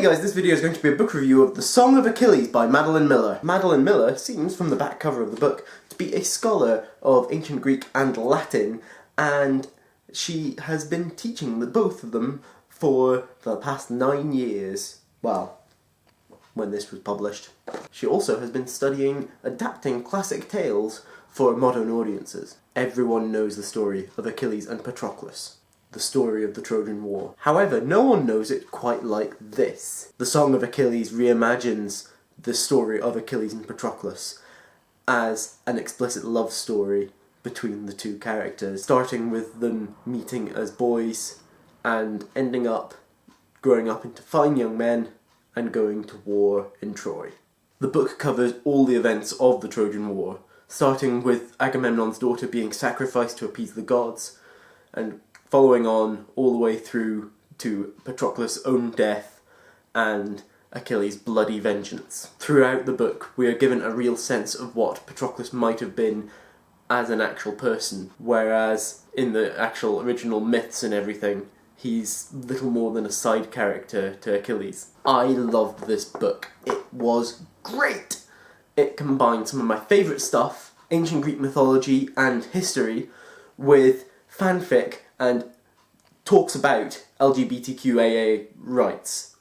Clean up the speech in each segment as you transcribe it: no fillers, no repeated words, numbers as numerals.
guys, this video is going to be a book review of The Song of Achilles by Madeline Miller. Madeline Miller seems, from the back cover of the book, to be a scholar of ancient Greek and Latin, and she has been teaching both of them for the past 9 years. Well, when this was published. She also has been studying adapting classic tales for modern audiences. Everyone knows the story of Achilles and Patroclus, the story of the Trojan War. However, no one knows it quite like this. The Song of Achilles reimagines the story of Achilles and Patroclus as an explicit love story between the two characters, starting with them meeting as boys and ending up growing up into fine young men and going to war in Troy. The book covers all the events of the Trojan War, starting with Agamemnon's daughter being sacrificed to appease the gods, and following on all the way through to Patroclus' own death and Achilles' bloody vengeance. Throughout the book, we are given a real sense of what Patroclus might have been as an actual person, whereas in the actual original myths and everything, he's little more than a side character to Achilles. I loved this book. It was great! It combined some of my favourite stuff, ancient Greek mythology and history, with fanfic and talks about LGBTQIA rights.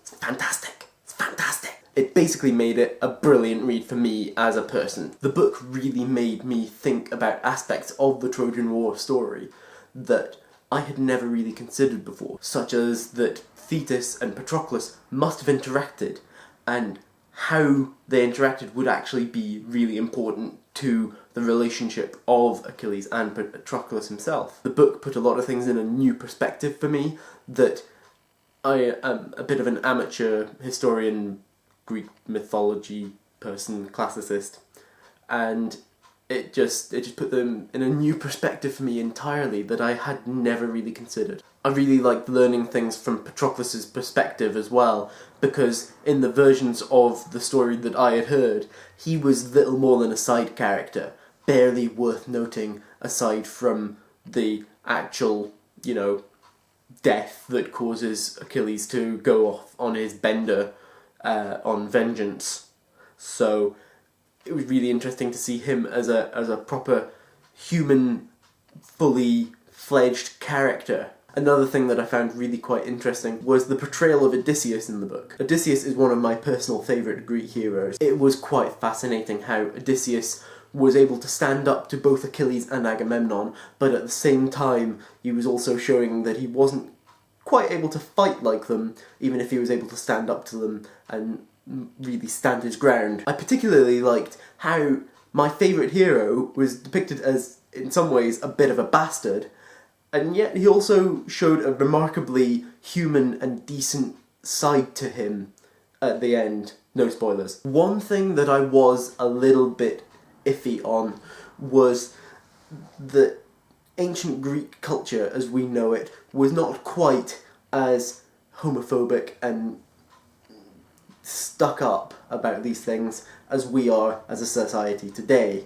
It's fantastic. It's fantastic. It basically made it a brilliant read for me as a person. The book really made me think about aspects of the Trojan War story that I had never really considered before, such as that Thetis and Patroclus must have interacted, and how they interacted would actually be really important to the relationship of Achilles and Patroclus himself. The book put a lot of things in a new perspective for me that I am a bit of an amateur historian, Greek mythology person, classicist, and it just put them in a new perspective for me entirely that I had never really considered. I really liked learning things from Patroclus' perspective as well, because in the versions of the story that I had heard, he was little more than a side character, barely worth noting aside from the actual, death that causes Achilles to go off on his bender on vengeance. So it was really interesting to see him as a proper human, fully fledged character. Another thing that I found really quite interesting was the portrayal of Odysseus in the book. Odysseus is one of my personal favourite Greek heroes. It was quite fascinating how Odysseus was able to stand up to both Achilles and Agamemnon, but at the same time he was also showing that he wasn't quite able to fight like them, even if he was able to stand up to them and really stand his ground. I particularly liked how my favourite hero was depicted as, in some ways, a bit of a bastard, and yet he also showed a remarkably human and decent side to him at the end. No spoilers. One thing that I was a little bit iffy on was that ancient Greek culture, as we know it, was not quite as homophobic and stuck up about these things as we are as a society today.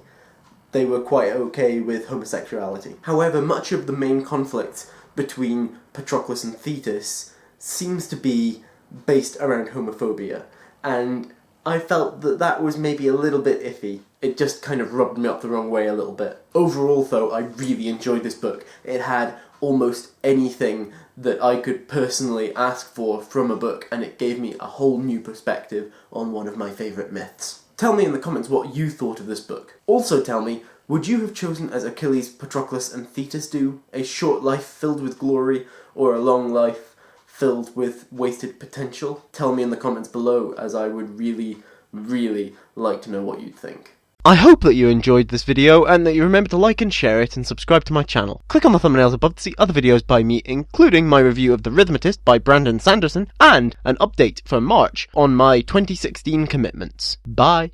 They were quite okay with homosexuality. However, much of the main conflict between Patroclus and Thetis seems to be based around homophobia, and I felt that that was maybe a little bit iffy. It just kind of rubbed me up the wrong way a little bit. Overall though, I really enjoyed this book. It had almost anything that I could personally ask for from a book, and it gave me a whole new perspective on one of my favourite myths. Tell me in the comments what you thought of this book. Also tell me, would you have chosen as Achilles, Patroclus and Thetis do, a short life filled with glory, or a long life filled with wasted potential? Tell me in the comments below, as I would really, really like to know what you'd think. I hope that you enjoyed this video and that you remember to like and share it and subscribe to my channel. Click on the thumbnails above to see other videos by me, including my review of The Rhythmatist by Brandon Sanderson and an update for March on my 2016 commitments. Bye!